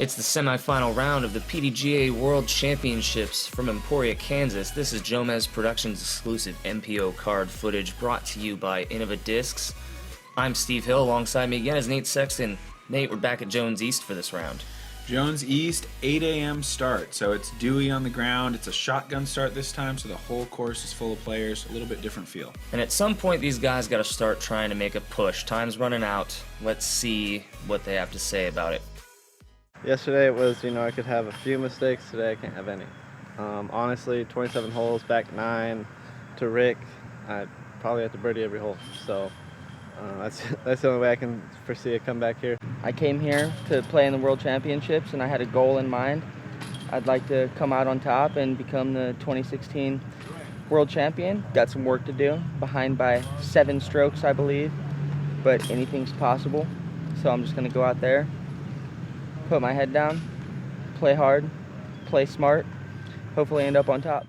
It's the semifinal round of the PDGA World Championships from Emporia, Kansas. This is Jomez Productions exclusive MPO card footage brought to you by Innova Discs. I'm Steve Hill. Alongside me again is Nate Sexton. Nate, we're back at Jones East for this round. Jones East, 8 a.m. start, so it's dewy on the ground. It's a shotgun start this time, so the whole course is full of players. A little bit different feel. And at some point, these guys got to start trying to make a push. Time's running out. Let's see what they have to say about it. Yesterday it was, I could have a few mistakes. Today I can't have any. Honestly, 27 holes, back 9 to Rick. I probably have to birdie every hole. So that's the only way I can foresee a comeback here. I came here to play in the World Championships, and I had a goal in mind. I'd like to come out on top and become the 2016 World Champion. Got some work to do, behind by 7 strokes, I believe, but anything's possible. So I'm just going to go out there, put my head down, play hard, play smart, hopefully end up on top.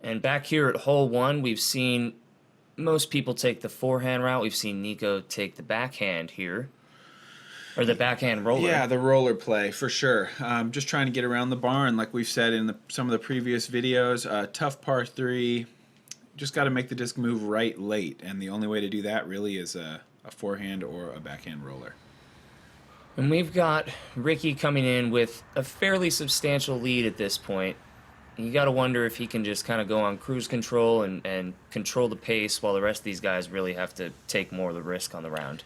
And back here at hole 1, we've seen most people take the forehand route. We've seen Nikko take the backhand here, or the backhand roller. Yeah, the roller play for sure. Just trying to get around the barn, like we've said in some of the previous videos. Tough par 3. Just got to make the disc move right late, and the only way to do that really is a forehand or a backhand roller. And we've got Ricky coming in with a fairly substantial lead at this point. You got to wonder if he can just kind of go on cruise control and control the pace while the rest of these guys really have to take more of the risk on the round.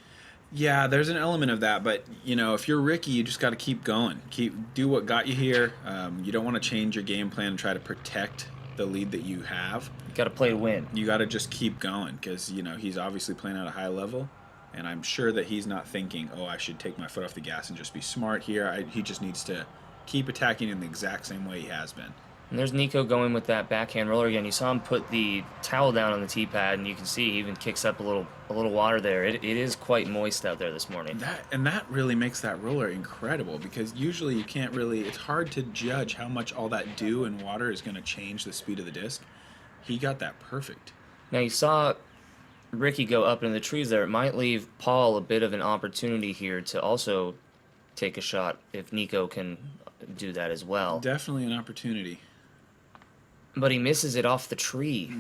Yeah, there's an element of that, but if you're Ricky, you just got to keep going. Do what got you here. You don't want to change your game plan and try to protect the lead that you have. You got to play to win. You got to just keep going because he's obviously playing at a high level, and I'm sure that he's not thinking, oh, I should take my foot off the gas and just be smart here. He just needs to keep attacking in the exact same way he has been. And there's Nikko going with that backhand roller again. You saw him put the towel down on the tee pad, and you can see he even kicks up a little water there. It is quite moist out there this morning. That really makes that roller incredible because usually you can't really. It's hard to judge how much all that dew and water is going to change the speed of the disc. He got that perfect. Now you saw Ricky go up into the trees there. It might leave Paul a bit of an opportunity here to also take a shot if Nikko can do that as well. Definitely an opportunity. But he misses it off the tree.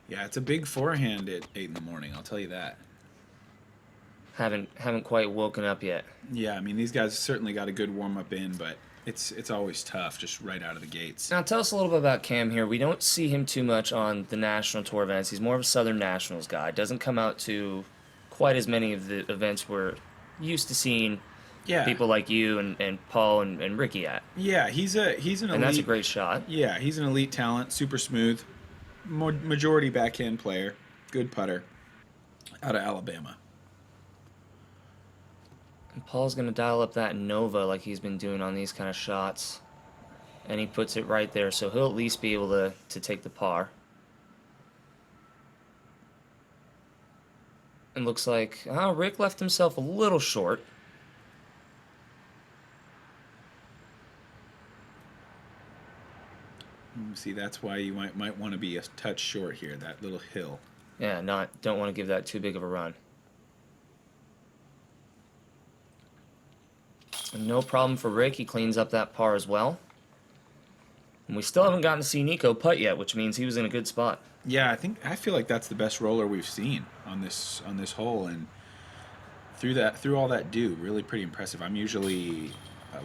Yeah, it's a big forehand at 8 in the morning, I'll tell you that. Haven't quite woken up yet. Yeah, I mean, these guys certainly got a good warm-up in, but it's always tough just right out of the gates. Now, tell us a little bit about Cam here. We don't see him too much on the National Tour events. He's more of a Southern Nationals guy. Doesn't come out to quite as many of the events we're used to seeing people like you and Paul and Ricky at. Yeah, he's an elite. And that's a great shot. Yeah, he's an elite talent, super smooth, majority backhand player, good putter, out of Alabama. And Paul's going to dial up that Innova like he's been doing on these kind of shots. And he puts it right there, so he'll at least be able to take the par. And looks like Rick left himself a little short. See, that's why you might want to be a touch short here, that little hill. Yeah, don't want to give that too big of a run. And no problem for Rick. He cleans up that par as well. And we still haven't gotten to see Nikko putt yet, which means he was in a good spot. Yeah, I feel like that's the best roller we've seen on this hole, and through all that dew, really pretty impressive. I'm usually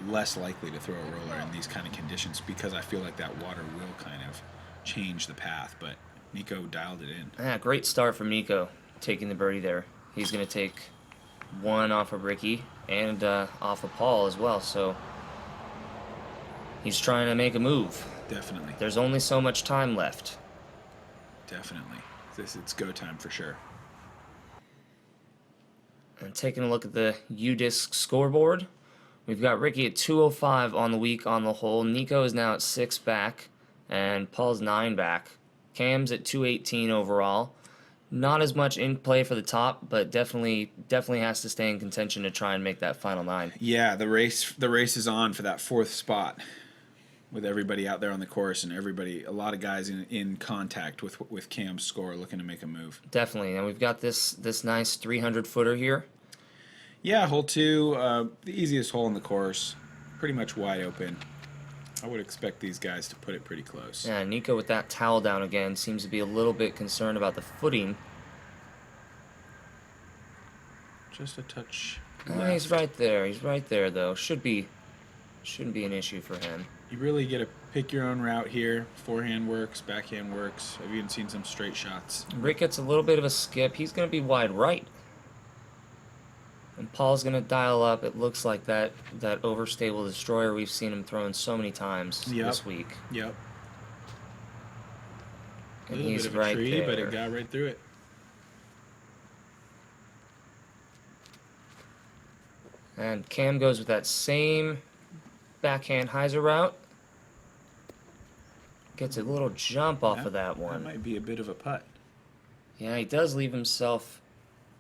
less likely to throw a roller in these kind of conditions because I feel like that water will kind of change the path, but Nikko dialed it in. Yeah, great start from Nikko, taking the birdie there. He's going to take one off of Ricky and off of Paul as well, so he's trying to make a move. Definitely. There's only so much time left. Definitely. It's go time for sure. And taking a look at the U-Disc scoreboard, we've got Ricky at 205 on the week on the hole. Nikko is now at 6 back, and Paul's 9 back. Cam's at 218 overall. Not as much in play for the top, but definitely has to stay in contention to try and make that final 9. Yeah, the race is on for that 4th spot with everybody out there on the course and a lot of guys in contact with Cam's score looking to make a move. Definitely, and we've got this nice 300 footer here. Yeah, hole 2, the easiest hole in the course, pretty much wide open. I would expect these guys to put it pretty close. Yeah, Nikko with that towel down again seems to be a little bit concerned about the footing. Just a touch Oh, left. he's right there. He's right there, though. Shouldn't be an issue for him. You really get to pick your own route here. Forehand works, backhand works. I've even seen some straight shots. Rick gets a little bit of a skip. He's going to be wide right. And Paul's going to dial up. It looks like that overstable destroyer we've seen him throwing so many times this week. Yep. A And little he's bit of a right tree, there. but it got right through it. And Cam goes with that same backhand hyzer route. Gets a little jump off of that one. That might be a bit of a putt. Yeah, he does leave himself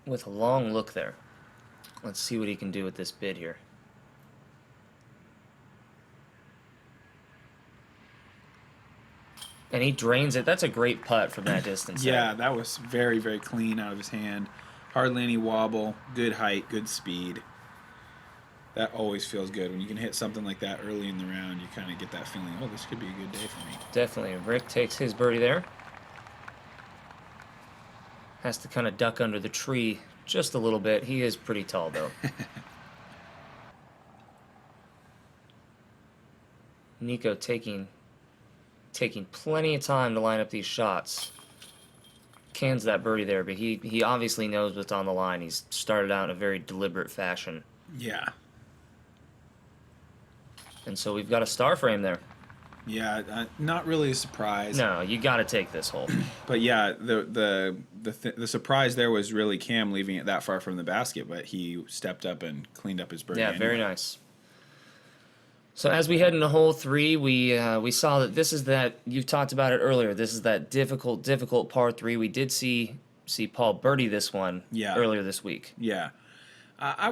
with a long look there. Let's see what he can do with this bid here. And he drains it. That's a great putt from that distance. Yeah, that was very, very clean out of his hand. Hardly any wobble. Good height, good speed. That always feels good. When you can hit something like that early in the round, you kind of get that feeling, oh, this could be a good day for me. Definitely. Rick takes his birdie there. Has to kind of duck under the tree just a little bit. He is pretty tall, though. Nikko taking plenty of time to line up these shots. Cans that birdie there, but he obviously knows what's on the line. He's started out in a very deliberate fashion. Yeah. And so we've got a star frame there. Yeah, not really a surprise. No, you got to take this hole. But yeah, the surprise there was really Cam leaving it that far from the basket, but he stepped up and cleaned up his birdie. Yeah, anyway. very nice. So as we head into hole 3, we saw that this is that, you've talked about it earlier, this is that difficult par 3. We did see Paul birdie this one earlier this week. Yeah. I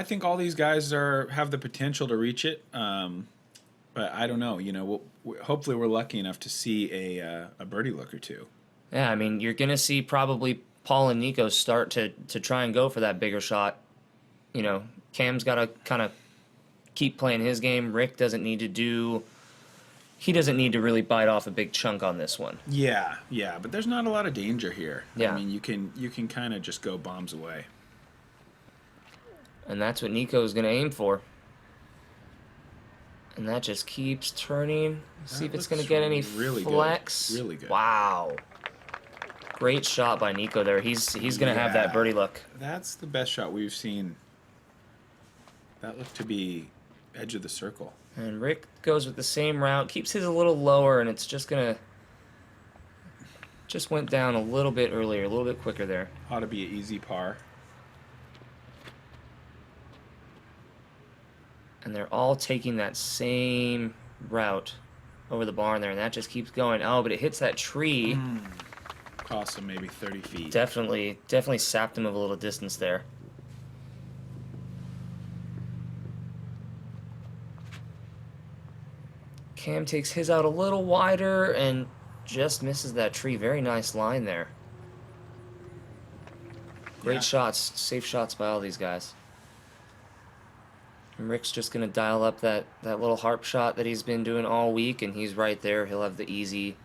think all these guys have the potential to reach it, but I don't know. You know, hopefully we're lucky enough to see a birdie look or two. Yeah, I mean, you're going to see probably Paul and Nikko start to try and go for that bigger shot. You know, Cam's got to kind of keep playing his game. Rick doesn't need to really bite off a big chunk on this one. Yeah, but there's not a lot of danger here. Yeah. I mean, you can kind of just go bombs away. And that's what Nikko is going to aim for. And that just keeps turning. See if it's going to get any really flex. Good. Really good. Wow. Great shot by Nikko there. He's going to have that birdie look. That's the best shot we've seen. That looked to be edge of the circle. And Rick goes with the same route. Keeps his a little lower, and it's just going to... Just went down a little bit earlier, a little bit quicker there. Ought to be an easy par. And they're all taking that same route over the barn there, and that just keeps going. Oh, but it hits that tree. Cost him maybe 30 feet. Definitely sapped him of a little distance there. Cam takes his out a little wider and just misses that tree. Very nice line there. Great shots, safe shots by all these guys. And Rick's just going to dial up that little harp shot that he's been doing all week, and he's right there. He'll have the easy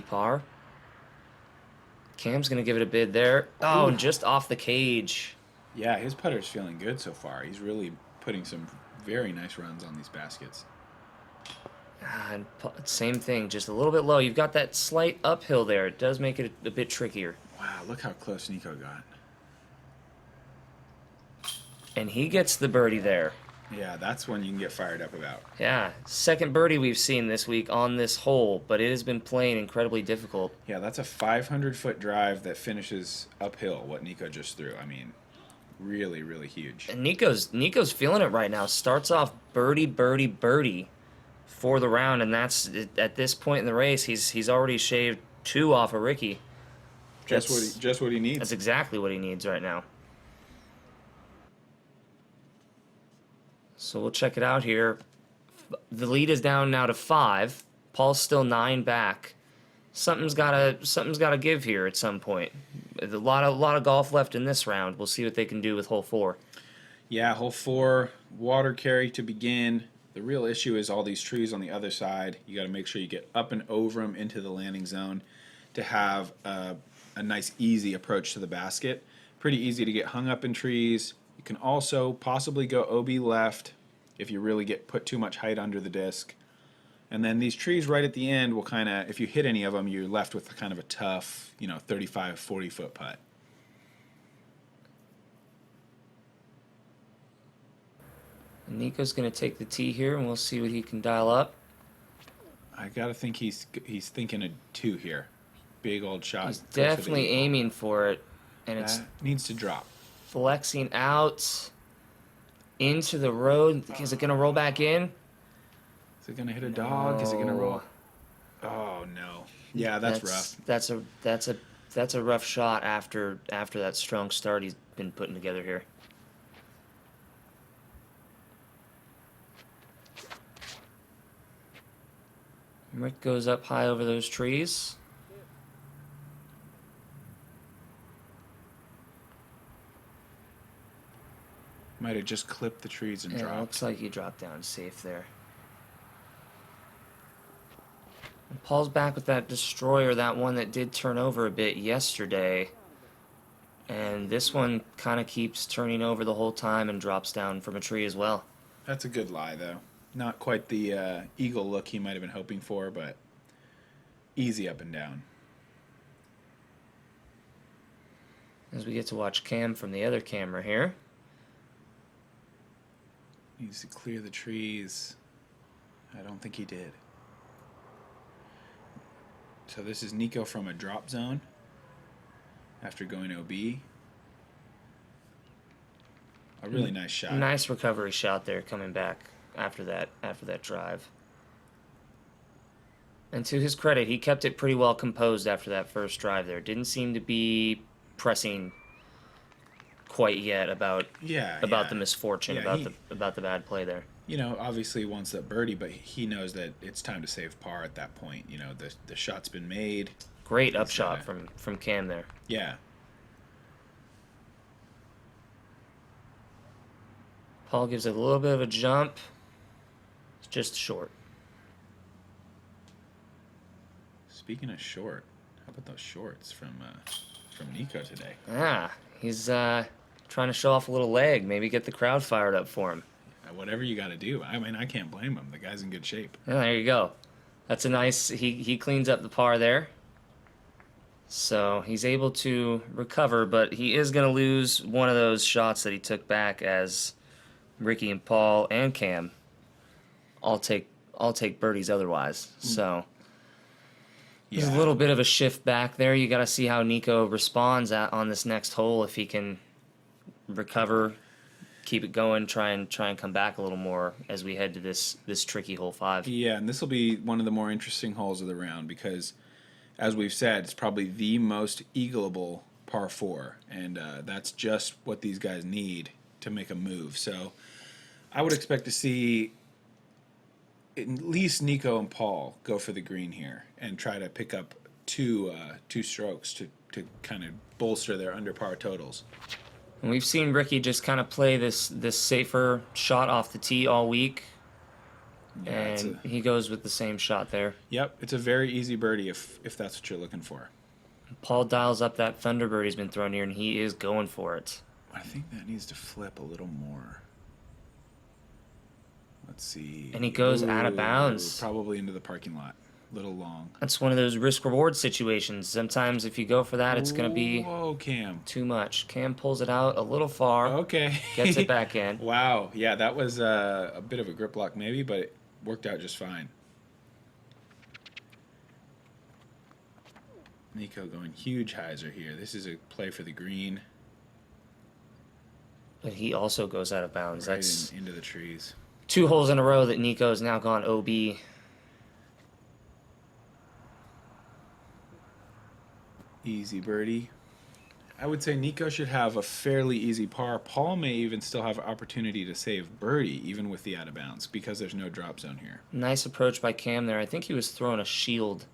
par. Cam's going to give it a bid there. Oh, and just off the cage. Yeah, his putter's feeling good so far. He's really putting some very nice runs on these baskets. And same thing, just a little bit low. You've got that slight uphill there. It does make it a bit trickier. Wow, look how close Nikko got. And he gets the birdie there. Yeah, that's one you can get fired up about. Yeah, second birdie we've seen this week on this hole, but it has been playing incredibly difficult. Yeah, that's a 500-foot drive that finishes uphill, what Nikko just threw. I mean, really, really huge. And Nikko's feeling it right now. Starts off birdie for the round, and that's at this point in the race, he's already shaved 2 off of Ricky. Just what he needs. That's exactly what he needs right now. So we'll check it out here. The lead is down now to 5. Paul's still 9 back. Something's gotta give here at some point. A lot of golf left in this round. We'll see what they can do with hole 4. Yeah, hole 4, water carry to begin. The real issue is all these trees on the other side. You got to make sure you get up and over them into the landing zone to have a nice, easy approach to the basket. Pretty easy to get hung up in trees. You can also possibly go OB left if you really put too much height under the disc. And then these trees right at the end will kind of, if you hit any of them, you're left with kind of a tough, 35, 40-foot putt. Nico's going to take the tee here, and we'll see what he can dial up. I got to think he's thinking a 2 here. Big old shot. He's definitely aiming for it, and it needs to drop. Flexing out into the road. Is it going to roll back in? Is it going to hit a dog? Is it going to roll? Oh, no. Yeah, that's rough. That's a rough shot after that strong start he's been putting together here. Rick goes up high over those trees. Might have just clipped the trees and dropped. Looks like he dropped down safe there. And Paul's back with that destroyer, that one that did turn over a bit yesterday. And this one kind of keeps turning over the whole time and drops down from a tree as well. That's a good lie, though. Not quite the eagle look he might have been hoping for, but easy up and down. As we get to watch Cam from the other camera here. Needs to clear the trees. I don't think he did. So this is Nikko from a drop zone after going OB. A really nice shot. Nice recovery shot there coming back after that drive. And to his credit, he kept it pretty well composed after that first drive there. Didn't seem to be pressing quite yet about the misfortune, about the bad play there. Obviously wants that birdie, but he knows that it's time to save par at that point. The shot's been made. Great upshot from Cam there. Yeah. Paul gives it a little bit of a jump. It's just short. Speaking of short, how about those shorts from Nikko today? He's trying to show off a little leg. Maybe get the crowd fired up for him. Whatever you got to do. I mean, I can't blame him. The guy's in good shape. Yeah, there you go. That's a nice. He cleans up the par there. So he's able to recover, but he is going to lose one of those shots that he took back, as Ricky and Paul and Cam all take birdies otherwise. So there's a little bit of a shift back there. You got to see how Nikko responds on this next hole, if he can recover, keep it going, try and come back a little more as we head to this tricky hole 5. Yeah, and this will be one of the more interesting holes of the round because, as we've said, it's probably the most eagleable par 4, and that's just what these guys need to make a move. So I would expect to see at least Nikko and Paul go for the green here and try to pick up two strokes to kind of bolster their under par totals. And we've seen Ricky just kind of play this safer shot off the tee all week, and he goes with the same shot there. Yep, it's a very easy birdie if that's what you're looking for. Paul dials up that Thunderbird he's been throwing here, and he is going for it. I think that needs to flip a little more. Let's see. And he goes out of bounds. Probably into the parking lot. A little long. That's one of those risk-reward situations. Sometimes if you go for that, it's going to be Cam. too much. Cam pulls it out a little far. Okay. Gets it back in. Wow. Yeah, that was a bit of a grip lock maybe, but it worked out just fine. Nikko going huge hyzer here. This is a play for the green. But he also goes out of bounds. Right That's into the trees. 2 holes in a row that Nico's now gone OB. Easy birdie. I would say Nikko should have a fairly easy par. Paul may even still have an opportunity to save birdie, even with the out of bounds, because there's no drop zone here. Nice approach by Cam there. I think he was throwing a shield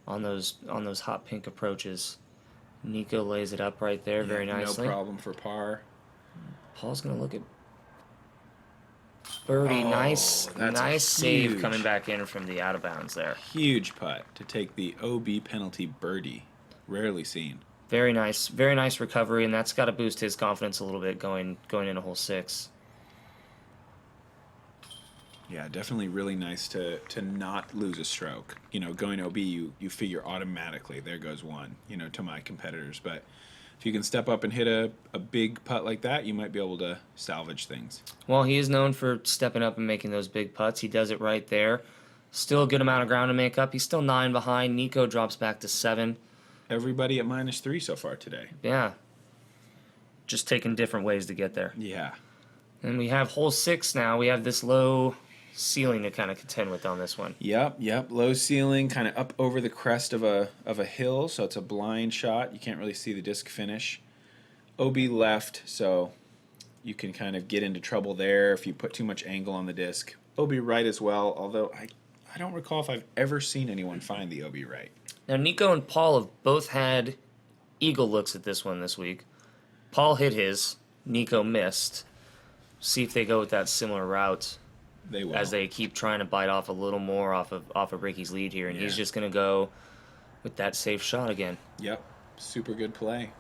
on those hot pink approaches. Nikko lays it up right there very nicely. No problem for par. Paul's going to look at Birdie, Oh, nice that's a save huge- coming back in from the out of bounds there. Huge putt to take the OB penalty birdie. Rarely seen. Very nice recovery, and that's got to boost his confidence a little bit going into hole 6. Yeah, definitely really nice to not lose a stroke. You know, going OB, you figure automatically, there goes one, you know, to my competitors. But if you can step up and hit a big putt like that, you might be able to salvage things. Well, he is known for stepping up and making those big putts. He does it right there. Still a good amount of ground to make up. He's still 9 behind. Nikko drops back to 7. Everybody at -3 so far today. Yeah. Just taking different ways to get there. Yeah. And we have hole 6 now. We have this low ceiling to kind of contend with on this one. Yep. Low ceiling, kind of up over the crest of a hill, so it's a blind shot. You can't really see the disc finish. OB left, so you can kind of get into trouble there if you put too much angle on the disc. OB right as well, although I don't recall if I've ever seen anyone find the OB right. Now, Nikko and Paul have both had eagle looks at this one this week. Paul hit his. Nikko missed. See if they go with that similar route. They will. As they keep trying to bite off a little more off of Ricky's lead here, and he's just going to go with that safe shot again. Yep. Super good play.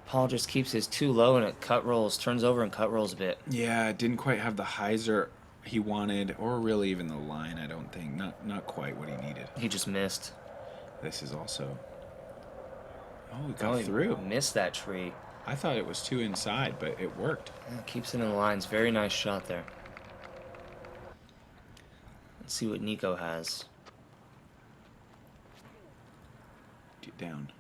Paul just keeps his too low, and it cut rolls, turns over and cut rolls a bit. Yeah, didn't quite have the hyzer he wanted, or really even the line, I don't think. Not quite what he needed. He just missed. This is also... Oh, it got through. Missed that tree. I thought it was too inside, but it worked. Yeah, keeps it in the lines. Very nice shot there. Let's see what Nikko has. Get down.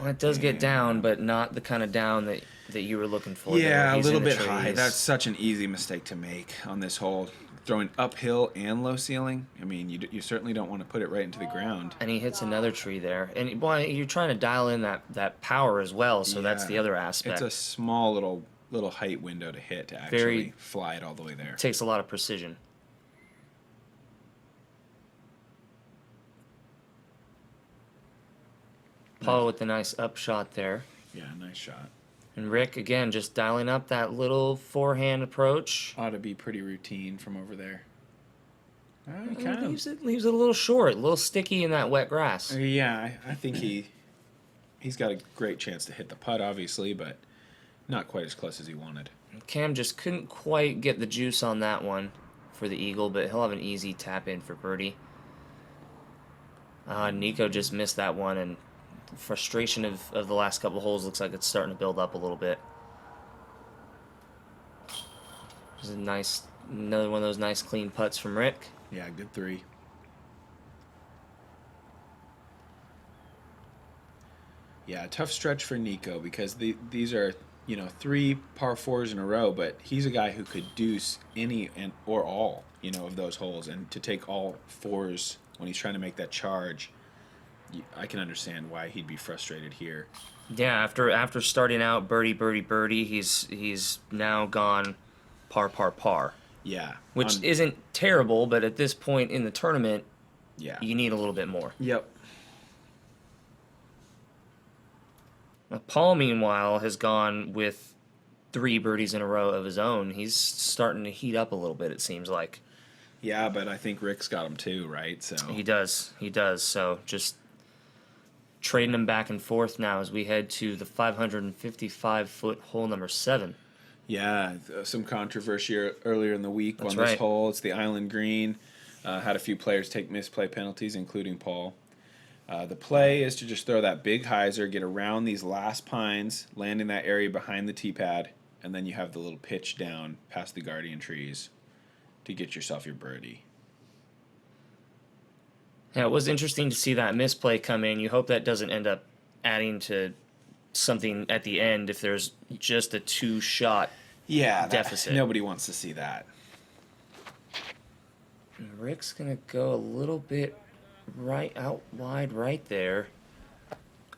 Well, it does get down, but not the kind of down that you were looking for. Yeah, there. a He's little in the bit trees. high. That's such an easy mistake to make on this hole. Throwing uphill and low ceiling. I mean, you certainly don't want to put it right into the ground. And he hits another tree there. And boy, you're trying to dial in that power as well, so that's the Yeah. other aspect. It's a small little height window to hit to actually fly it all the way there. It takes a lot of precision. Paul with the nice upshot there. Yeah, nice shot. And Rick, again, just dialing up that little forehand approach. Ought to be pretty routine from over there. Kind of. Leaves it a little short, a little sticky in that wet grass. Yeah, I think he's got a great chance to hit the putt, obviously, but not quite as close as he wanted. Cam just couldn't quite get the juice on that one for the eagle, but he'll have an easy tap in for birdie. Nikko just missed that one, and the frustration of the last couple holes looks like it's starting to build up a little bit. This is another one of those nice clean putts from Rick. Yeah, good 3. Yeah, tough stretch for Nikko because these are, 3 par 4s in a row, but he's a guy who could deuce any or all, of those holes, and to take all 4s when he's trying to make that charge, I can understand why he'd be frustrated here. Yeah, after starting out birdie, he's now gone par. Yeah. Which isn't terrible, but at this point in the tournament, yeah, you need a little bit more. Yep. Now, Paul, meanwhile, has gone with 3 birdies in a row of his own. He's starting to heat up a little bit, it seems like. Yeah, but I think Rick's got him too, right? So He does. So just trading him back and forth now as we head to the 555-foot hole number 7. Yeah, some controversy earlier in the week That's on this right. hole. It's the island green. Had a few players take misplay penalties, including Paul. The play is to just throw that big hyzer, get around these last pines, land in that area behind the tee pad, and then you have the little pitch down past the guardian trees to get yourself your birdie. Yeah, it was interesting to see that misplay come in. You hope that doesn't end up adding to something at the end if there's just a 2-shot deficit. Nobody wants to see that. And Rick's going to go a little bit out wide right there.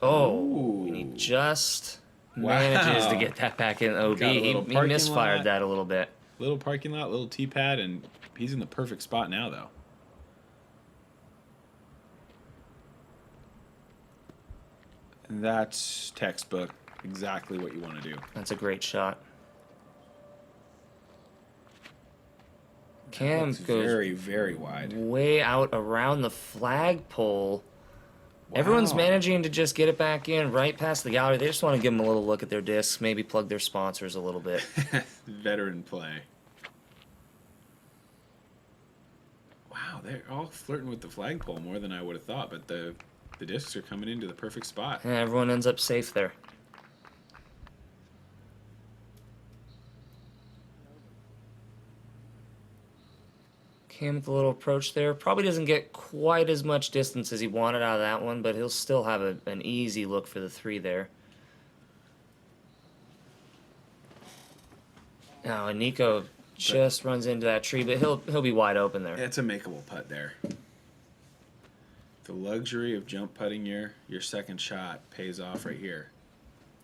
Oh, and he just manages to get that back in OB. Got a He little parking misfired lot. that a little bit. Little parking lot, little tee pad, and he's in the perfect spot now, though. And that's textbook, exactly what you want to do. That's a great shot. Cam Looks goes very, very wide. way out around the flagpole. Everyone's Wow. managing to just get it back in right past the gallery. They just want to give them a little look at their discs, maybe plug their sponsors a little bit. Veteran play. Wow, they're all flirting with the flagpole more than I would have thought, but the discs are coming into the perfect spot. And everyone ends up safe there. Cam with a little approach there. Probably doesn't get quite as much distance as he wanted out of that one, but he'll still have an easy look for the 3 there. Now, and Nikko just runs into that tree, but he'll be wide open there. It's a makeable putt there. The luxury of jump putting your second shot pays off right here.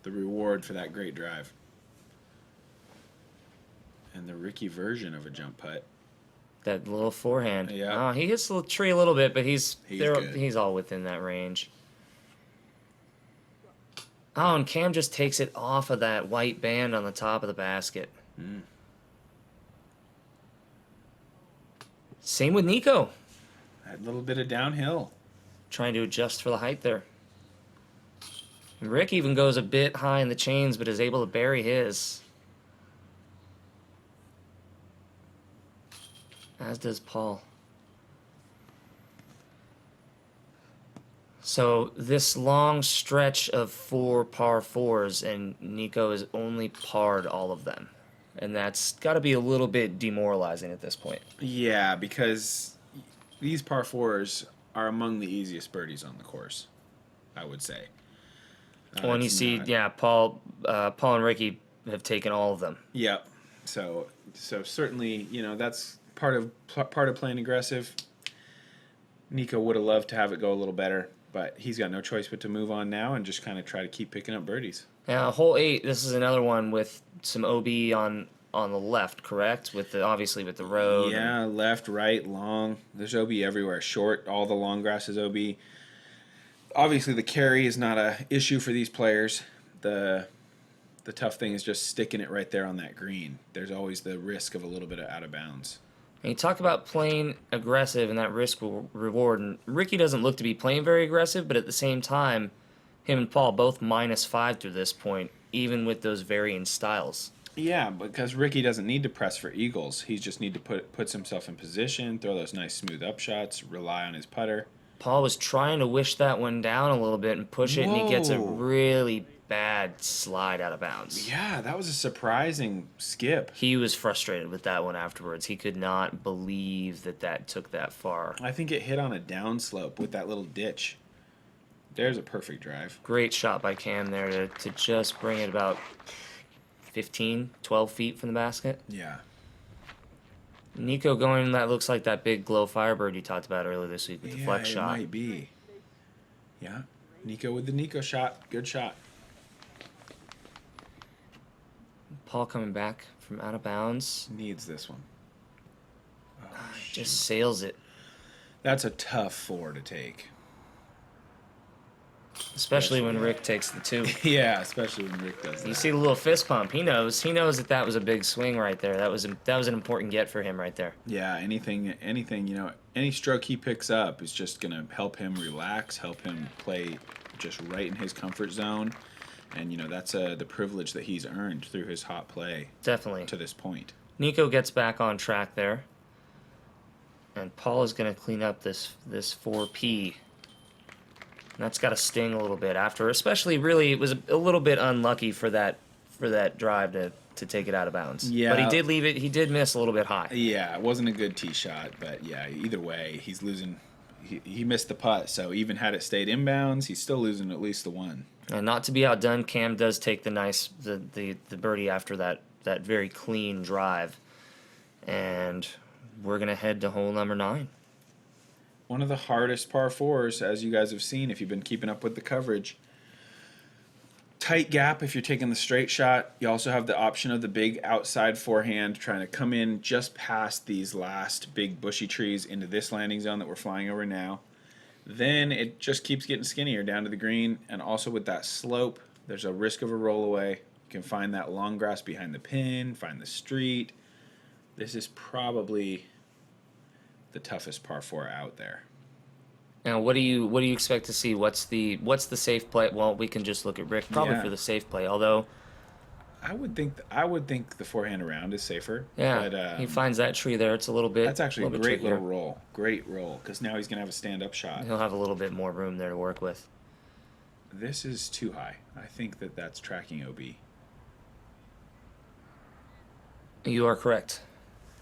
The reward for that great drive. And the Ricky version of a jump putt. That little forehand. Yeah. He hits the tree a little bit, but he's good. he's all within that range. Oh, and Cam just takes it off of that white band on the top of the basket. Same with Nikko. That little bit of downhill. Trying to adjust for the height there. And Rick even goes a bit high in the chains, but is able to bury his. As does Paul. So this long stretch of 4 par 4s, and Nikko has only parred all of them. And that's got to be a little bit demoralizing at this point. Yeah, because these par 4s are among the easiest birdies on the course, I would say. When you it's see, not- Paul and Ricky have taken all of them. Yep. So certainly, that's part of playing aggressive. Nikko would have loved to have it go a little better, but he's got no choice but to move on now and just kind of try to keep picking up birdies. Now, hole 8, this is another one with some OB on the left, correct? Obviously with the road. Yeah, left, right, long. There's OB everywhere. Short, all the long grass is OB. Obviously, the carry is not a issue for these players. The tough thing is just sticking it right there on that green. There's always the risk of a little bit of out of bounds. And you talk about playing aggressive and that risk reward, and Ricky doesn't look to be playing very aggressive, but at the same time, him and Paul both -5 through this point, even with those varying styles. Yeah, because Ricky doesn't need to press for eagles. He just need to puts himself in position, throw those nice smooth up shots, rely on his putter. Paul was trying to wish that one down a little bit and push it, and he gets a Whoa. really bad slide out of bounds. Yeah, that was a surprising skip. He was frustrated with that one afterwards. He could not believe that took that far. I think it hit on a downslope with that little ditch. There's a perfect drive. Great shot by Cam there to just bring it about 15, 12 feet from the basket. Yeah. Nikko going, that looks like that big glow firebird you talked about earlier this week with the flex it shot. might be. Yeah. Nikko with the Nikko shot. Good shot. Paul coming back from out of bounds. Needs this one. Oh, Just sails it. That's a tough 4 to take. Especially when Rick takes the 2. Yeah, especially when Rick does that. You see the little fist pump. He knows that was a big swing right there. That was an important get for him right there. Yeah, anything, any stroke he picks up is just going to help him relax, help him play just right in his comfort zone. And, that's the privilege that he's earned through his hot play Definitely. to this point. Nikko gets back on track there. And Paul is going to clean up this 4P. And that's got to sting a little bit after, especially really it was a little bit unlucky for that drive to take it out of bounds. Yeah. But he did leave it. He did miss a little bit high. Yeah, it wasn't a good tee shot, but yeah, either way, he's losing. He missed the putt, so even had it stayed inbounds, he's still losing at least the one. And not to be outdone, Cam does take the birdie after that very clean drive. And we're going to head to hole number 9. One of the hardest par 4s, as you guys have seen if you've been keeping up with the coverage. tight gap if you're taking the straight shot. You also have the option of the big outside forehand trying to come in just past these last big bushy trees into this landing zone that we're flying over now. Then it just keeps getting skinnier down to the green, and also with that slope, there's a risk of a rollaway. You can find that long grass behind the pin, find the street. This is probably the toughest par 4 out there. Now, what do you expect to see? What's the safe play? Well, we can just look at Rick probably for the safe play. Although, I would think the forehand around is safer. Yeah, but, he finds that tree there. It's a little bit. That's actually a great trickier. little roll. Great roll, because now he's gonna have a stand-up shot. He'll have a little bit more room there to work with. This is too high. I think that's tracking OB. You are correct.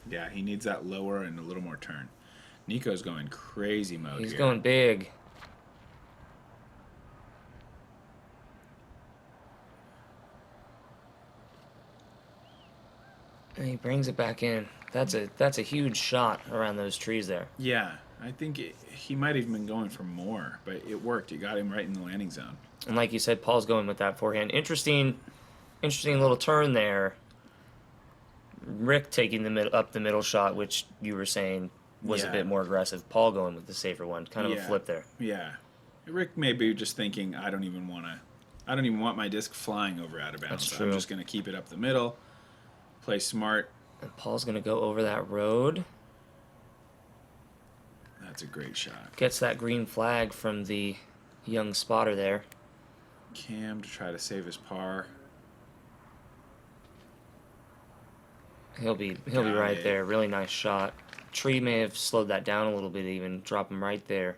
Yeah, he needs that lower and a little more turn. Nico's going crazy mode. He's here. going big. And he brings it back in. That's a huge shot around those trees there. Yeah, I think he might have even been going for more, but it worked. It got him right in the landing zone. And like you said, Paul's going with that forehand. Interesting little turn there. Rick taking up the middle shot, which you were saying was a bit more aggressive. Paul going with the safer one. Kind of a flip there. Yeah. Rick may be just thinking, I don't even want my disc flying over out of bounds. That's true. I'm just going to keep it up the middle, play smart. And Paul's going to go over that road. That's a great shot. Gets that green flag from the young spotter there. Cam to try to save his par. He'll be right there. Really nice shot. Tree may have slowed that down a little bit even. Drop him right there.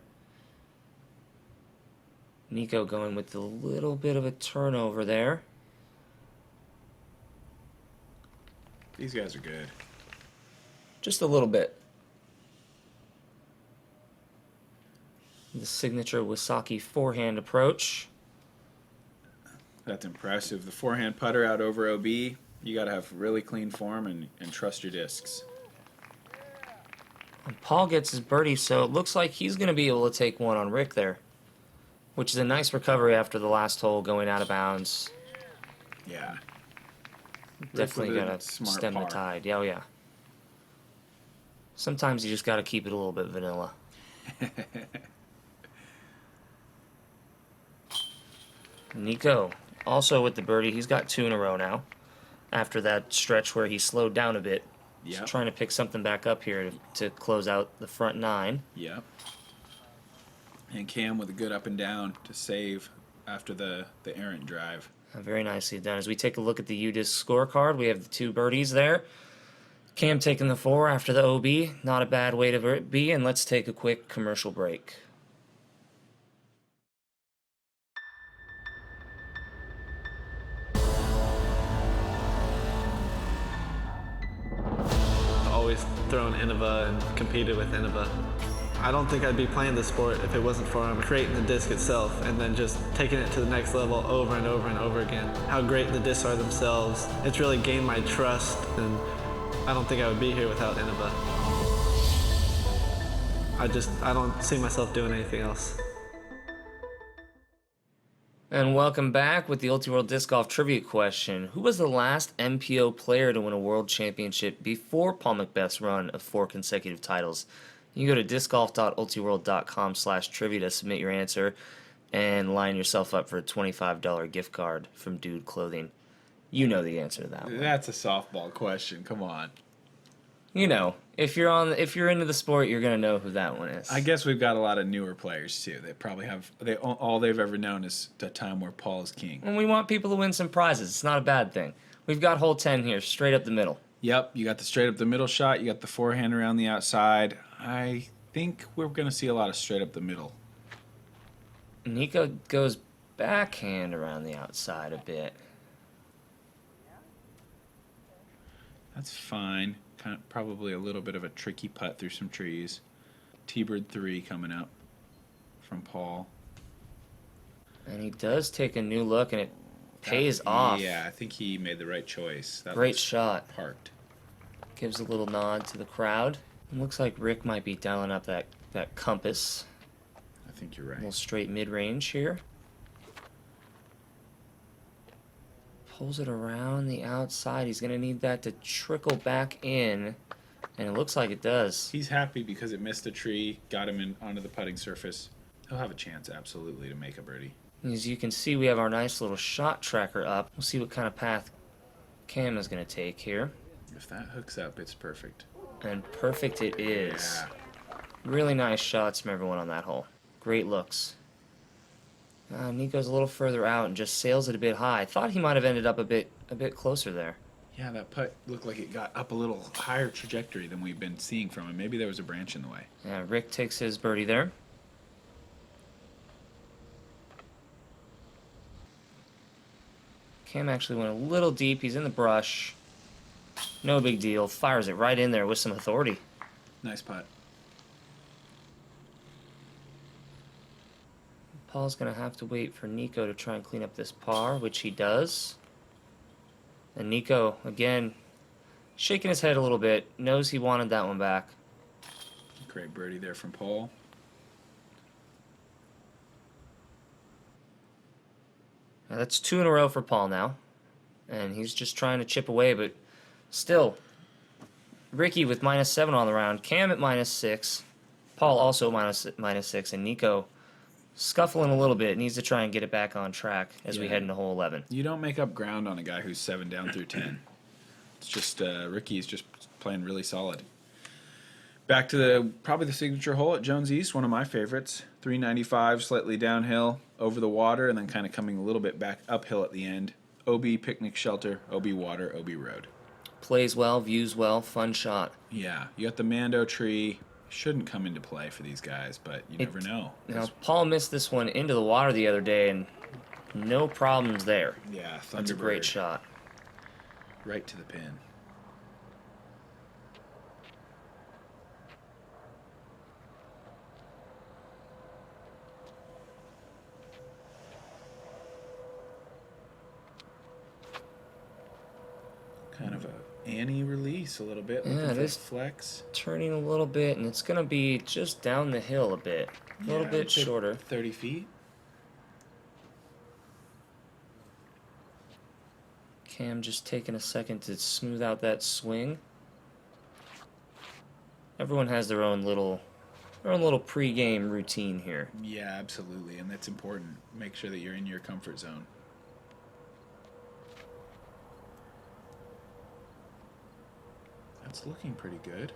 Nikko going with a little bit of a turnover there. These guys are good. Just a little bit. The signature Wysocki forehand approach. That's impressive. The forehand putter out over OB. You got to have really clean form and trust your discs. And Paul gets his birdie, so it looks like he's going to be able to take one on Rick there, which is a nice recovery after the last hole going out of bounds. Yeah. Definitely got to stem the tide. Yeah, oh yeah. Sometimes you just got to keep it a little bit vanilla. Nikko, also with the birdie. He's got 2 in a row now. After that stretch where he slowed down a bit. Yep. Just trying to pick something back up here to close out the front 9. Yep. And Cam with a good up and down to save after the errant drive. Very nicely done. As we take a look at the UDisc scorecard, we have the 2 birdies there. Cam taking the 4 after the OB. Not a bad way to be, and let's take a quick commercial break. Always thrown Innova and competed with Innova. I don't think I'd be playing the sport if it wasn't for creating the disc itself and then just taking it to the next level over and over and over again. How great the discs are themselves. It's really gained my trust, and I don't think I would be here without Innova. I don't see myself doing anything else. And welcome back with the Ultiworld Disc Golf Trivia question. Who was the last MPO player to win a world championship before Paul McBeth's run of 4 consecutive titles? You can go to discgolf.ultiworld.com/trivia to submit your answer and line yourself up for a $25 gift card from Dude Clothing. You know the answer to that one. That's a softball question. Come on. You know, if you're into the sport, you're gonna know who that one is. I guess we've got a lot of newer players too. They probably have all they've ever known is the time where Paul is king. And we want people to win some prizes. It's not a bad thing. We've got hole 10 here, straight up the middle. Yep, you got the straight up the middle shot. You got the forehand around the outside. I think we're going to see a lot of straight up the middle. Nikko goes backhand around the outside a bit. That's fine. Kind of, probably a little bit of a tricky putt through some trees. T-bird 3 coming up from Paul. And he does take a new look, and it pays off. Yeah, I think he made the right choice. That Great was shot. Parked. Gives a little nod to the crowd. It looks like Rick might be dialing up that compass. I think you're A little right. straight mid-range here. Pulls it around the outside. He's going to need that to trickle back in, and it looks like it does. He's happy because it missed a tree, got him in onto the putting surface. He'll have a chance, absolutely, to make a birdie. As you can see, we have our nice little shot tracker up. We'll see what kind of path Cam is going to take here. If that hooks up, it's perfect. And perfect it is. Yeah. Really nice shots from everyone on that hole. Great looks. Nico's a little further out and just sails it a bit high. Thought he might have ended up a bit closer there. Yeah, that putt looked like it got up a little higher trajectory than we've been seeing from him. Maybe there was a branch in the way. Yeah, Rick takes his birdie there. Cam actually went a little deep. He's in the brush. No big deal. Fires it right in there with some authority. Nice putt. Paul's going to have to wait for Nico to try and clean up this par, which he does. And Nico, again, shaking his head a little bit, knows he wanted that one back. Great birdie there from Paul. Now that's 2 in a row for Paul now. And he's just trying to chip away, but still, Ricky with -7 on the round, Cam at -6, Paul also -6, and Nico scuffling a little bit, needs to try and get it back on track as we head into hole 11. You don't make up ground on a guy who's 7 down through 10. It's just Ricky's just playing really solid. Back to probably the signature hole at Jones East, one of my favorites. 395, slightly downhill, over the water, and then kind of coming a little bit back uphill at the end. OB picnic shelter, OB water, OB road. Plays well, views well, fun shot. Yeah, you got the Mando tree. Shouldn't come into play for these guys, but you never know. Now, Paul missed this one into the water the other day, and no problems there. Yeah, Thunderbird. That's a great shot. Right to the pin. Kind of a Annie release a little bit. Yeah, it is. Flex. Turning a little bit, and it's going to be just down the hill a bit. A little bit shorter. 30 feet. Cam just taking a second to smooth out that swing. Everyone has their own little pre-game routine here. Yeah, absolutely, and that's important. Make sure that you're in your comfort zone. That's looking pretty good.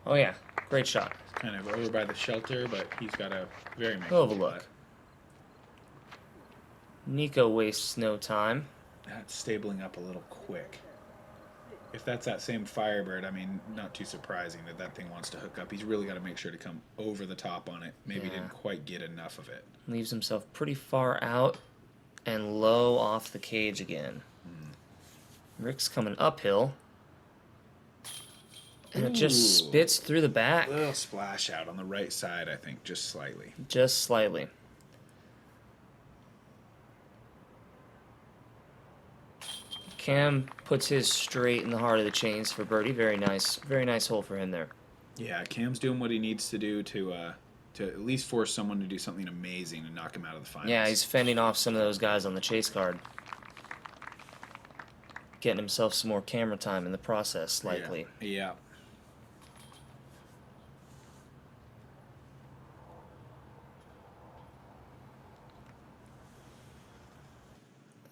Oh yeah, great shot. Kind of over by the shelter, but he's got a very Hell of a shot. look. Nico wastes no time. That's stabling up a little quick. If that's that same Firebird, I mean, not too surprising that that thing wants to hook up. He's really got to make sure to come over the top on it. Maybe didn't quite get enough of it. Leaves himself pretty far out and low off the cage again. Rick's coming uphill. And it just spits through the back. A little splash out on the right side, I think, just slightly. Just slightly. Cam puts his straight in the heart of the chains for birdie. Very nice hole for him there. Yeah, Cam's doing what he needs to do to at least force someone to do something amazing and knock him out of the finals. Yeah, he's fending off some of those guys on the chase card. Getting himself some more camera time in the process, likely. Yeah.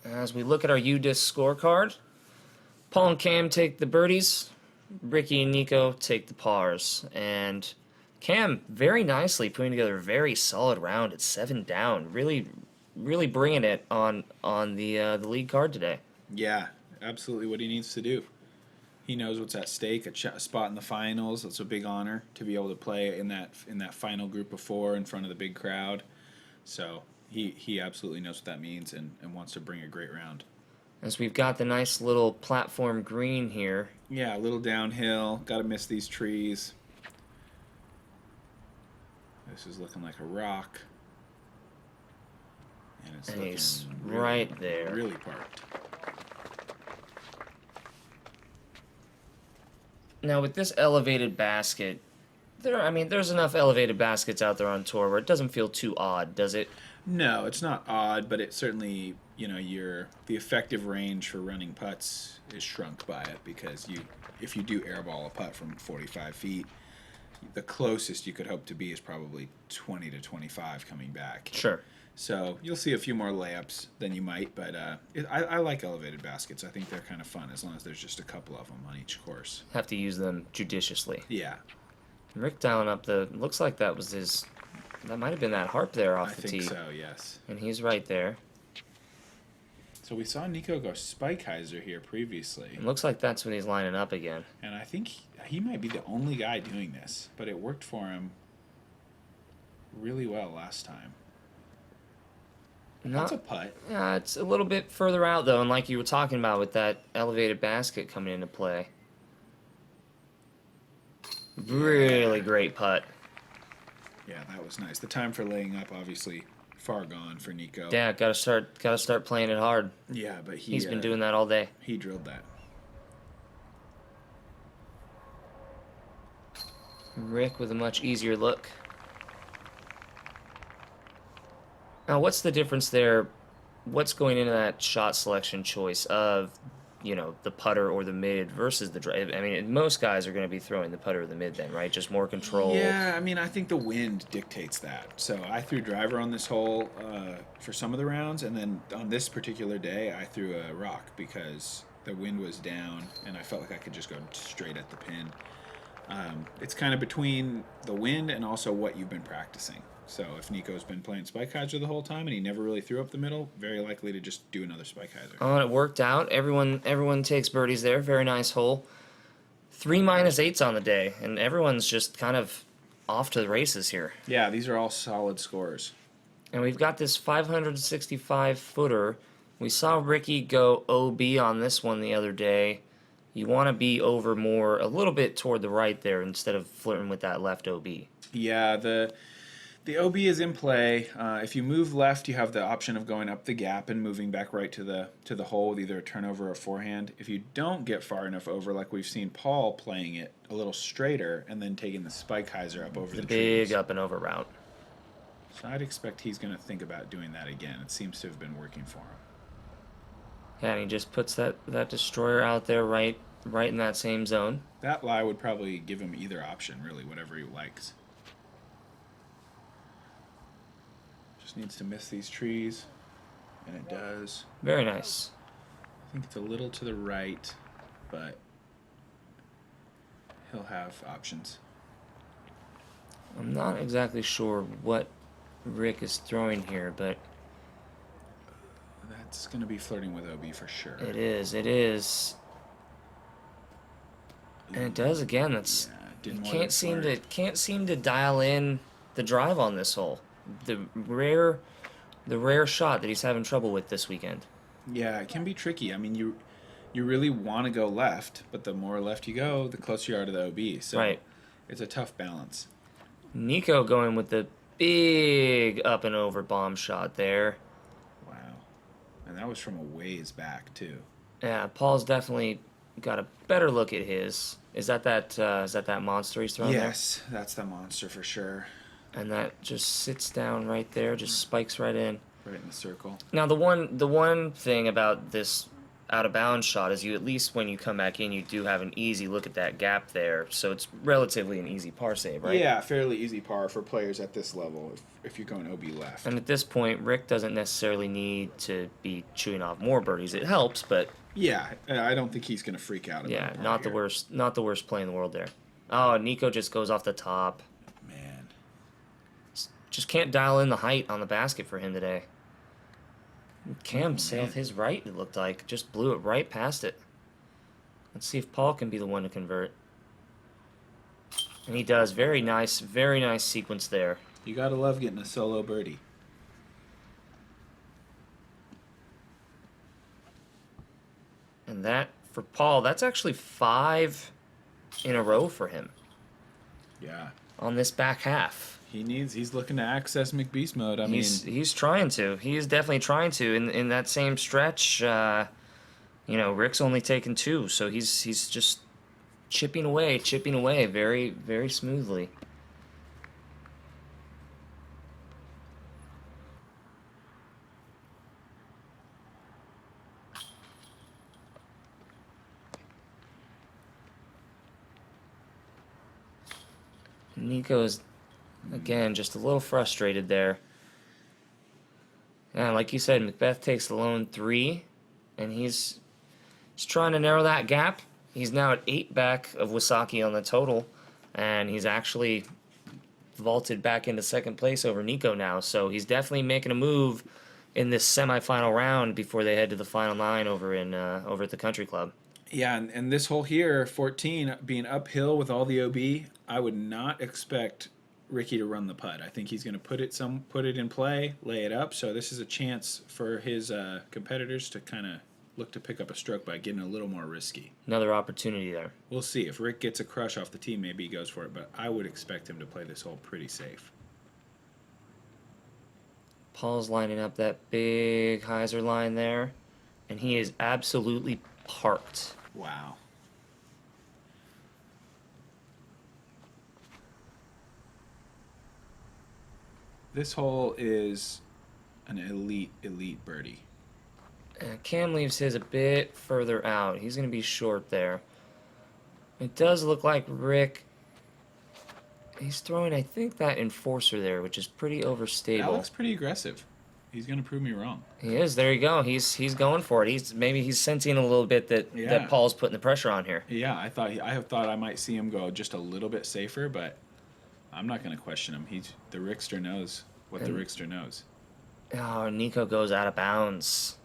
As we look at our U-Disc scorecard, Paul and Cam take the birdies, Ricky and Nico take the pars, and Cam very nicely putting together a very solid round at 7 down, really bringing it on the lead card today. Yeah, absolutely what he needs to do. He knows what's at stake, a spot in the finals. It's a big honor to be able to play in that final group of 4 in front of the big crowd. So he absolutely knows what that means and wants to bring a great round. As we've got the nice little platform green here. Yeah, a little downhill. Got to miss these trees. This is looking like a rock. And it's looking he's really, right there. Really parked. Now with this elevated basket, there's enough elevated baskets out there on tour where it doesn't feel too odd, does it? No, it's not odd, but it certainly you know, the effective range for running putts is shrunk by it, because if you do airball a putt from 45 feet, the closest you could hope to be is probably 20 to 25 coming back. Sure. So you'll see a few more layups than you might, but I like elevated baskets. I think they're kind of fun as long as there's just a couple of them on each course. Have to use them judiciously. Yeah. Rick dialing up looks like that was his, that might have been that harp there off the tee. I think so, yes. And he's right there. So we saw Nikko go Spikeiser here previously. It looks like that's when he's lining up again. And I think he might be the only guy doing this, but it worked for him really well last time. That's a putt. Yeah, it's a little bit further out, though, and like you were talking about with that elevated basket coming into play. Really great putt. Yeah, that was nice. The time for laying up, obviously, far gone for Nikko. Yeah, gotta start playing it hard. Yeah, but He's been doing that all day. He drilled that. Rick with a much easier look. Now, what's the difference there? What's going into that shot selection choice of, you know, the putter or the mid versus the drive? I mean, most guys are going to be throwing the putter or the mid then, right? Just more control. Yeah, I mean, I think the wind dictates that. So I threw driver on this hole for some of the rounds, and then on this particular day, I threw a rock because the wind was down, and I felt like I could just go straight at the pin. It's kind of between the wind and also what you've been practicing. So if Nikko's been playing Spikeiser the whole time and he never really threw up the middle, very likely to just do another Spikeiser. Oh, and it worked out. Everyone takes birdies there. Very nice hole. 3 -8s on the day, and everyone's just kind of off to the races here. Yeah, these are all solid scores. And we've got this 565-footer. We saw Ricky go OB on this one the other day. You want to be over more, a little bit toward the right there instead of flirting with that left OB. Yeah, the OB is in play. If you move left, you have the option of going up the gap and moving back right to the hole with either a turnover or a forehand. If you don't get far enough over, like we've seen Paul playing it a little straighter and then taking the Spikeiser up over the trees. Big up and over route. So I'd expect he's going to think about doing that again. It seems to have been working for him. Yeah, and he just puts that destroyer out there right in that same zone. That lie would probably give him either option, really, whatever he likes. Just needs to miss these trees, and it does. Very nice. I think it's a little to the right, but he'll have options. I'm not exactly sure what Rick is throwing here, but That's going to be flirting with OB for sure. it is. And it does again. That's did you more can't than seem to dial in the drive on this hole. The rare shot that he's having trouble with this weekend. Yeah, it can be tricky. I mean, you really want to go left, but the more left you go, the closer you are to the OB. So Right. It's a tough balance. Nikko going with the big up and over bomb shot there. Wow. And that was from a ways back, too. Yeah, Paul's definitely got a better look at his. Is that monster he's throwing Yes, that's the monster for sure. there? And that just sits down right there, just spikes right in. Right in the circle. Now the one thing about this out of bounds shot is you, at least when you come back in, you do have an easy look at that gap there, so it's relatively an easy par save, right? Yeah, fairly easy par for players at this level if you're going OB left. And at this point, Rick doesn't necessarily need to be chewing off more birdies. It helps, but Yeah, I don't think he's going to freak out about yeah, par not the here. worst play in the world there. Oh, Nikko just goes off the top. Man. Just can't dial in the height on the basket for him today. Cam sailed man. his right, it looked like. Just blew it right past it. Let's see if Paul can be the one to convert. And he does. Very nice sequence there. You got to love getting a solo birdie. And that, for Paul, that's actually 5 in a row for him Yeah. on this back half. He's looking to access McBeast mode. I mean, He's trying to. He is definitely trying to. In that same stretch, Rick's only taken 2, so he's just chipping away very, very smoothly. Nico's, again, just a little frustrated there. And like you said, McBeth takes the lone 3, and he's trying to narrow that gap. He's now at 8 back of Wysocki on the total, and he's actually vaulted back into second place over Nikko now. So he's definitely making a move in this semifinal round before they head to the final 9 over at the Country Club. Yeah, and this hole here, 14, being uphill with all the OB, I would not expect Ricky to run the putt. I think he's going to put it in play, lay it up. So this is a chance for his competitors to kind of look to pick up a stroke by getting a little more risky. Another opportunity there. We'll see. If Rick gets a crush off the tee, maybe he goes for it. But I would expect him to play this hole pretty safe. Paul's lining up that big hyzer line there, and he is absolutely parked. Wow. This hole is an elite birdie. Cam leaves his a bit further out. He's going to be short there. It does look like Rick, he's throwing, I think, that enforcer there, which is pretty overstable. That looks pretty aggressive. He's going to prove me wrong. He is. There you go. He's going for it. Maybe he's sensing a little bit that Paul's putting the pressure on here. Yeah, I thought I might see him go just a little bit safer, but I'm not going to question him. The Rickster knows what the Rickster knows. Oh, Nikko goes out of bounds.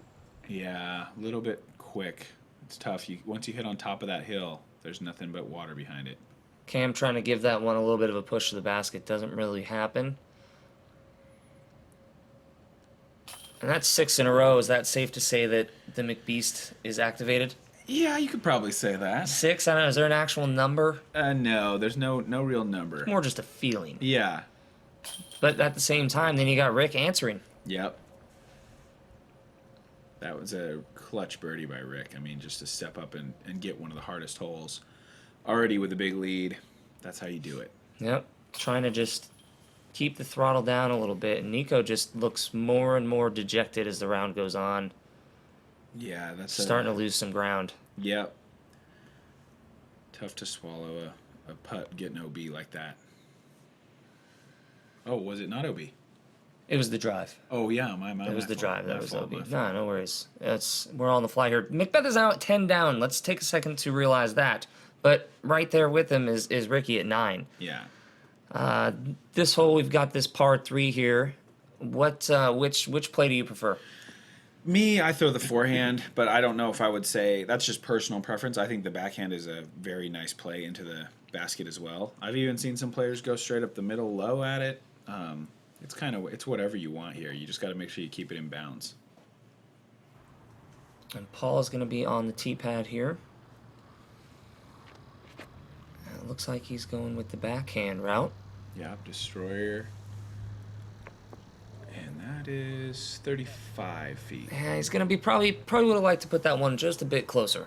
Yeah, a little bit quick. It's tough. Once you hit on top of that hill, there's nothing but water behind it. Cam trying to give that one a little bit of a push to the basket. Doesn't really happen. And that's 6 in a row. Is that safe to say that the McBeast is activated? Yeah, you could probably say that. 6? I don't know. Is there an actual number? No, there's no real number. More just a feeling. Yeah. But at the same time, then you got Rick answering. Yep. That was a clutch birdie by Rick. I mean, just to step up and get one of the hardest holes. Already with a big lead. That's how you do it. Yep. Trying to just keep the throttle down a little bit. And Nikko just looks more and more dejected as the round goes on. Yeah, that's starting to lose some ground. Yep. Tough to swallow a putt getting OB like that. Oh, was it not OB? It was the drive. Oh, yeah, It was the drive that was fault, OB. No worries. We're on the fly here. McBeth is now at 10 down. Let's take a second to realize that. But right there with him is Ricky at 9. Yeah. This hole, we've got this par 3 here. Which play do you prefer? Me, I throw the forehand, but I don't know if I would say that's just personal preference. I think the backhand is a very nice play into the basket as well. I've even seen some players go straight up the middle low at it. It's whatever you want here. You just got to make sure you keep it in bounds. And Paul is going to be on the tee pad here. It looks like he's going with the backhand route. Yeah, destroyer. And that is 35 feet. Yeah, he's going to be probably would have liked to put that one just a bit closer.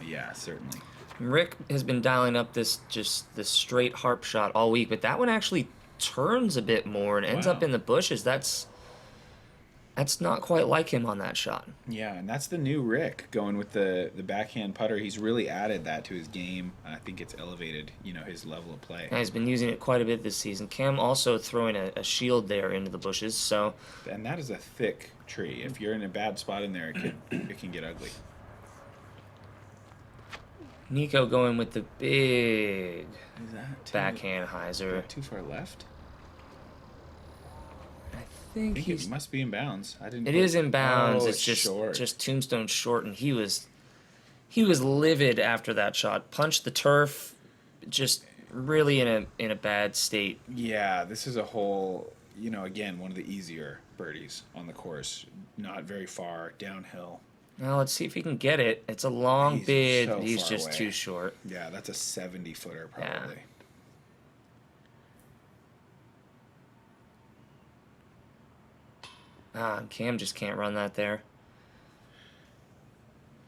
Yeah, certainly. Rick has been dialing up this straight harp shot all week, but that one actually turns a bit more and ends up in the bushes. That's not quite like him on that shot. Yeah, and that's the new Rick going with the backhand putter. He's really added that to his game. I think it's elevated, his level of play. Yeah, he's been using it quite a bit this season. Cam also throwing a shield there into the bushes. So, and that is a thick tree. If you're in a bad spot in there, it can get ugly. Nikko going with the big backhand hyzer. Too far left? I think it must be in bounds. It is in bounds. Oh, it's just short. Just tombstone short, and he was livid after that shot. Punched the turf, just really in a bad state. Yeah, this is a hole. Again, one of the easier birdies on the course. Not very far downhill. Now let's see if he can get it. It's a long bid. So He's far just away. too short. Yeah, that's a 70-footer probably. Cam just can't run that there.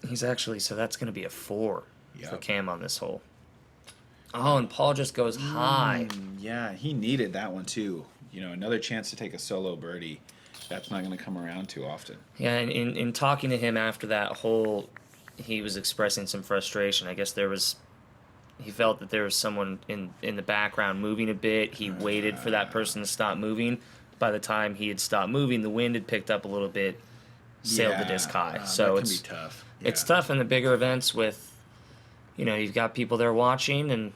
He's actually, so that's going to be a 4 for Cam on this hole. Oh, and Paul just goes high. Yeah, he needed that one too. Another chance to take a solo birdie. That's not going to come around too often. Yeah, and in talking to him after that hole, he was expressing some frustration. I guess there was he felt that there was someone in the background moving a bit. He waited for that person to stop moving. By the time he had stopped moving, the wind had picked up a little bit, sailed the disc high. So that can it's be tough. It's tough in the bigger events with, you've got people there watching, and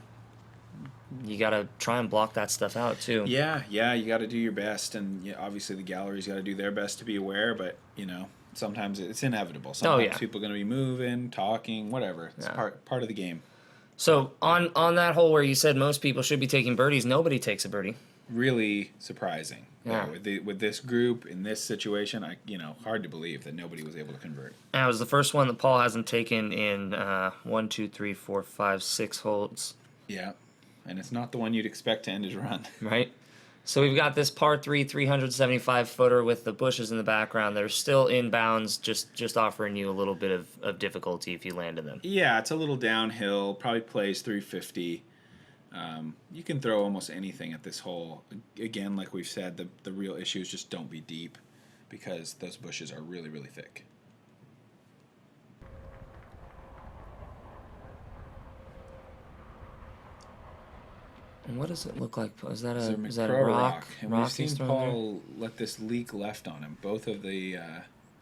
you got to try and block that stuff out too. Yeah, you got to do your best, and obviously the gallery's got to do their best to be aware, but, sometimes it's inevitable. Sometimes people are going to be moving, talking, whatever. It's part of the game. So on that hole where you said most people should be taking birdies, nobody takes a birdie. Really surprising. Yeah. With this group in this situation, hard to believe that nobody was able to convert. That was the first one that Paul hasn't taken in 1, 2, 3, 4, 5, 6 holes. Yeah, and it's not the one you'd expect to end his run. Right. So we've got this par 3 375 footer with the bushes in the background. They're still in bounds, just offering you a little bit of difficulty if you land in them. Yeah, it's a little downhill. Probably plays 350. You can throw almost anything at this hole. Again, like we've said, the real issue is just don't be deep, because those bushes are really, really thick. And what does it look like? Is that It's a rock? And we've seen Paul let this leak left on him both of the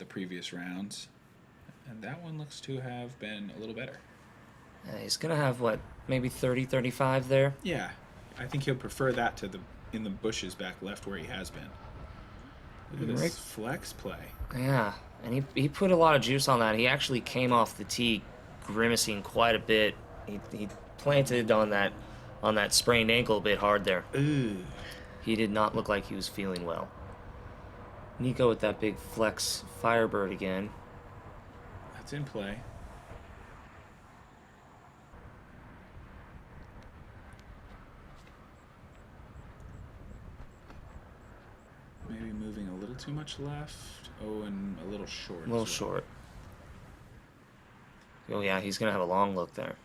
previous rounds, and that one looks to have been a little better. He's gonna have maybe 30, 35 there. Yeah, I think he'll prefer that to in the bushes back left where he has been. Look at this flex play. Yeah, and he put a lot of juice on that. He actually came off the tee grimacing quite a bit. He planted on that sprained ankle a bit hard there. Ooh. He did not look like he was feeling well. Nikko with that big flex Firebird again. That's in play. Maybe moving a little too much left. Oh, and a little short. A little short. Oh yeah, he's gonna have a long look there.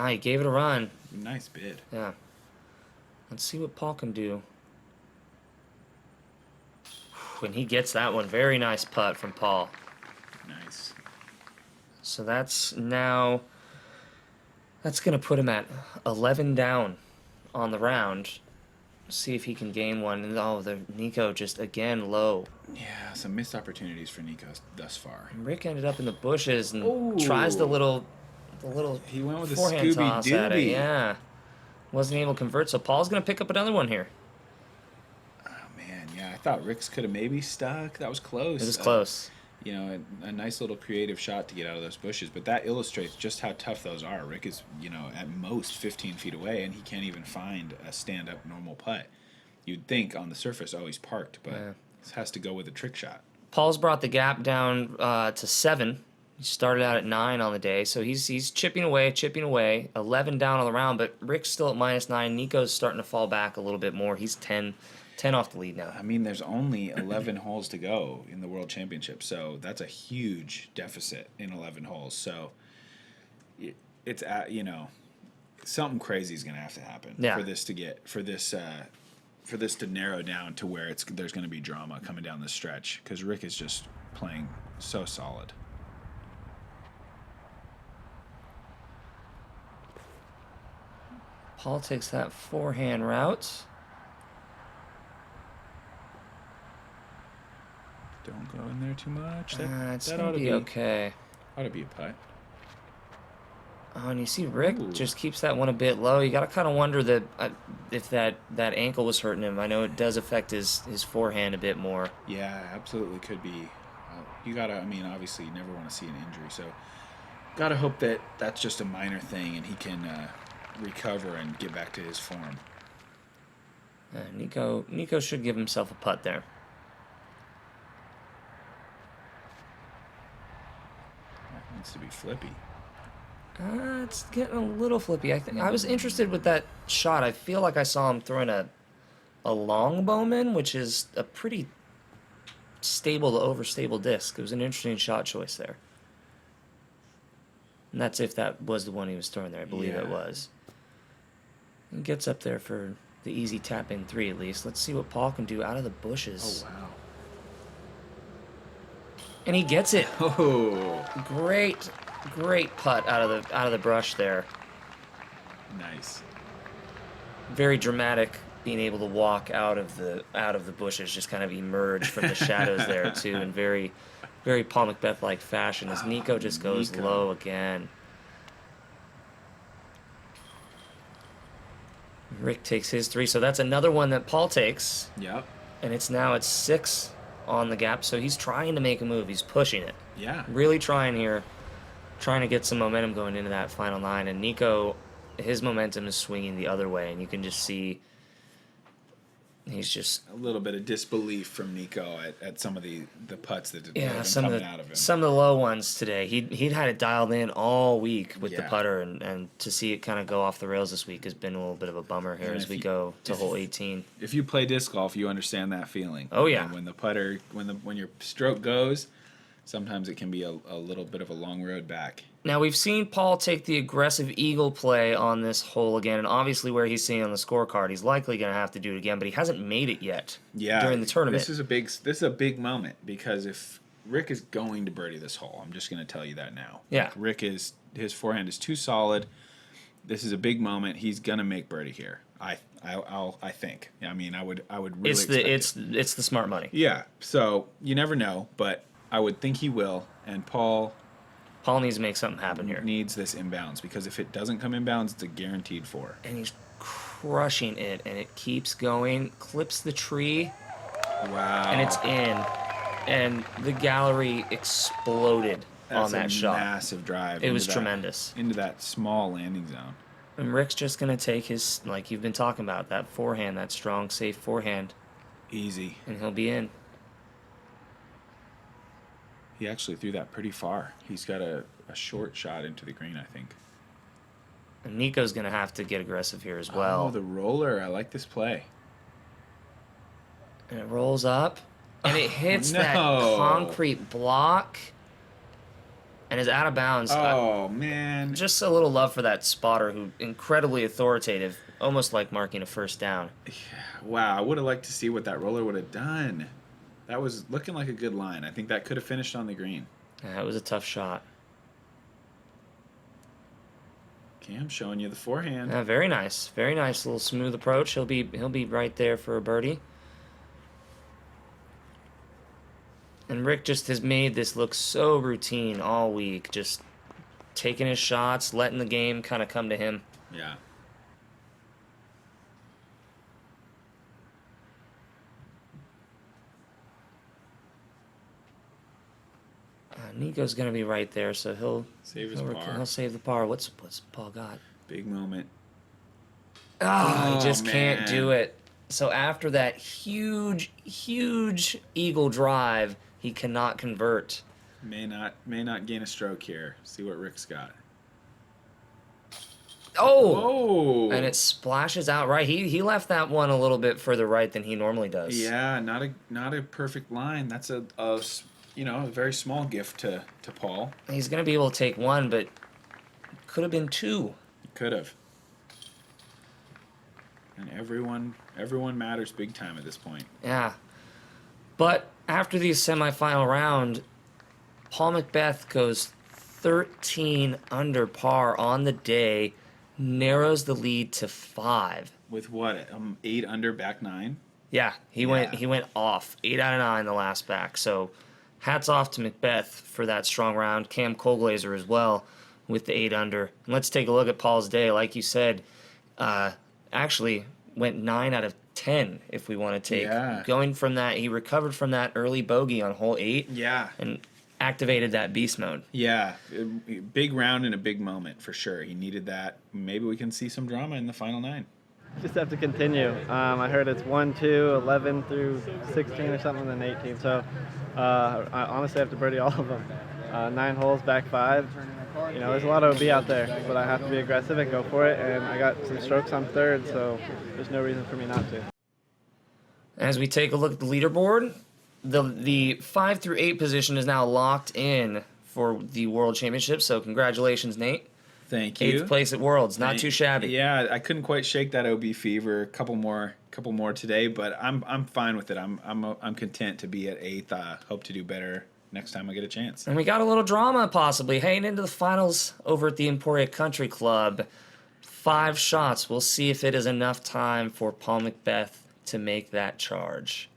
He gave it a run. Nice bid. Yeah. Let's see what Paul can do. When he gets that one, very nice putt from Paul. Nice. So that's going to put him at 11 down on the round. See if he can gain one. And Nikko just again low. Yeah, some missed opportunities for Nikko thus far. And Rick ended up in the bushes and tries the little he went with a forehand toss at it. Scooby-Dooby. Yeah. Wasn't able to convert, so Paul's going to pick up another one here. Oh, man, yeah, I thought Rick's could have maybe stuck. That was close. It was close. A nice little creative shot to get out of those bushes, but that illustrates just how tough those are. Rick is, at most 15 feet away, and he can't even find a stand-up normal putt. You'd think on the surface, he's parked, but this has to go with a trick shot. Paul's brought the gap down to 7. He started out at 9 on the day, so he's chipping away, 11 down on the round, but Rick's still at -9. Nikko's starting to fall back a little bit more. He's 10 off the lead now. I mean, there's only 11 holes to go in the World Championship, so that's a huge deficit in 11 holes. So it's something crazy is going to have to happen for this to narrow down to where there's going to be drama coming down the stretch, because Rick is just playing so solid. Paul takes that forehand route. Don't go in there too much. It's going to be okay. Ought to be a putt. Oh, and you see Rick just keeps that one a bit low. You got to kind of wonder if that ankle was hurting him. I know it does affect his forehand a bit more. Yeah, absolutely could be. Obviously you never want to see an injury, so got to hope that that's just a minor thing and he can recover and get back to his form. Nikko should give himself a putt there. That needs to be flippy. It's getting a little flippy. I was interested with that shot. I feel like I saw him throwing a long bowman, which is a pretty stable to overstable disc. It was an interesting shot choice there. And that's if that was the one he was throwing there. I believe it was. He gets up there for the easy tap-in 3 at least. Let's see what Paul can do out of the bushes. Oh, wow. And he gets it. Oh, Great putt out of the brush there. nice. Very dramatic, being able to walk out of the bushes, just kind of emerge from the shadows there too, in very Paul McBeth like fashion as Nikko just goes Nikko. low again. Rick takes his 3, so that's another one that Paul takes, Yep. and it's now at 6 on the gap. So he's trying to make a move. He's pushing it, Yeah. really trying here, trying to get some momentum going into that final 9. And Nikko, his momentum is swinging the other way, and you can just see he's just A little bit of disbelief from Nikko at some of the putts that have been some coming of out of him. the low ones today. He'd had it dialed in all week with the Yeah. putter, and to see it kind of go off the rails this week has been a little bit of a bummer here And as if we you- go to hole 18. If you play disc golf, you understand that feeling. Oh, yeah. And when the putter, when your stroke goes, sometimes it can be a little bit of a long road back. Now, we've seen Paul take the aggressive eagle play on this hole again, and obviously where he's sitting on the scorecard, he's likely going to have to do it again, but he hasn't made it yet during the tournament. This is a big moment because if Rick is going to birdie this hole, I'm just going to tell you that now. Yeah. Like, his forehand is too solid. This is a big moment. He's going to make birdie here. I think. I mean, I would really expect it. It's the smart money. Yeah. So you never know, but I would think he will, and Paul Needs to make something happen here. needs this inbounds because if it doesn't come inbounds, it's a guaranteed 4. And he's crushing it, and it keeps going, clips the tree, Wow. and it's in. And the gallery exploded on that shot. Massive drive. It was into that- tremendous. into that small landing zone. And Rick's just going to take his, like you've been talking about, that forehand, that strong, safe forehand, Easy. and he'll be in. He actually threw that pretty far. He's got a short shot into the green, I think. And Nico's going to have to get aggressive here as Oh, well. the roller. I like this play. And it rolls up, and it hits that no. concrete block, and is out of bounds. Oh, man. Just a little love for that spotter, who incredibly authoritative, almost like marking a first down. Wow, I would have liked to see what that roller would have done. That was looking like a good line. I think that could have finished on the green. That was a tough shot. Cam showing you the forehand. Very nice, little smooth approach. He'll be right there for a birdie. And Rick just has made this look so routine all week, just taking his shots, letting the game kind of come to him. Yeah. Nico's gonna be right there, so he'll Save his he'll, par. he'll save the par. What's Paul got? Big moment. Oh, Oh, he just can't man. do it. So after that huge eagle drive, he cannot convert. May not gain a stroke here. See what Rick's got. Oh! Oh. And it splashes out right. He left that one a little bit further right than he normally does. Yeah, not a perfect line. That's a very small gift to Paul. He's going to be able to take one, but could have been 2. Could have. And everyone matters big time at this point. Yeah. But after the semifinal round, Paul McBeth goes 13 under par on the day, narrows the lead to 5. With what? 8 under, back 9. Yeah, he went off 8 out of 9 the last back. So hats off to McBeth for that strong round. Cam Colglazier as well with the 8 under. And let's take a look at Paul's day. Like you said, actually went 9 out of 10 if we want to take. Yeah. Going from that, he recovered from that early bogey on hole 8. Yeah. And activated that beast mode. Yeah, big round and a big moment for sure. He needed that. Maybe we can see some drama in the final 9. Just have to continue. I heard it's 1, 2, 11 through 16 or something, and then 18. So I honestly have to birdie all of them. 9 holes, back 5. There's a lot of OB out there, but I have to be aggressive and go for it. And I got some strokes on 3rd, so there's no reason for me not to. As we take a look at the leaderboard, the 5 through 8 position is now locked in for the World Championship. So congratulations, Nate. Thank you. 8th place at Worlds, not too shabby. Yeah, I couldn't quite shake that OB fever. A couple more today, but I'm fine with it. I'm content to be at 8th. Hope to do better next time I get a chance. And we got a little drama possibly heading into the finals over at the Emporia Country Club. 5 shots. We'll see if it is enough time for Paul McBeth to make that charge.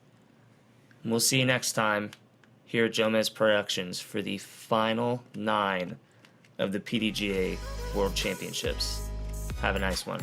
And we'll see you next time here at Jomez Productions for the final 9 of the PDGA World Championships. Have a nice one.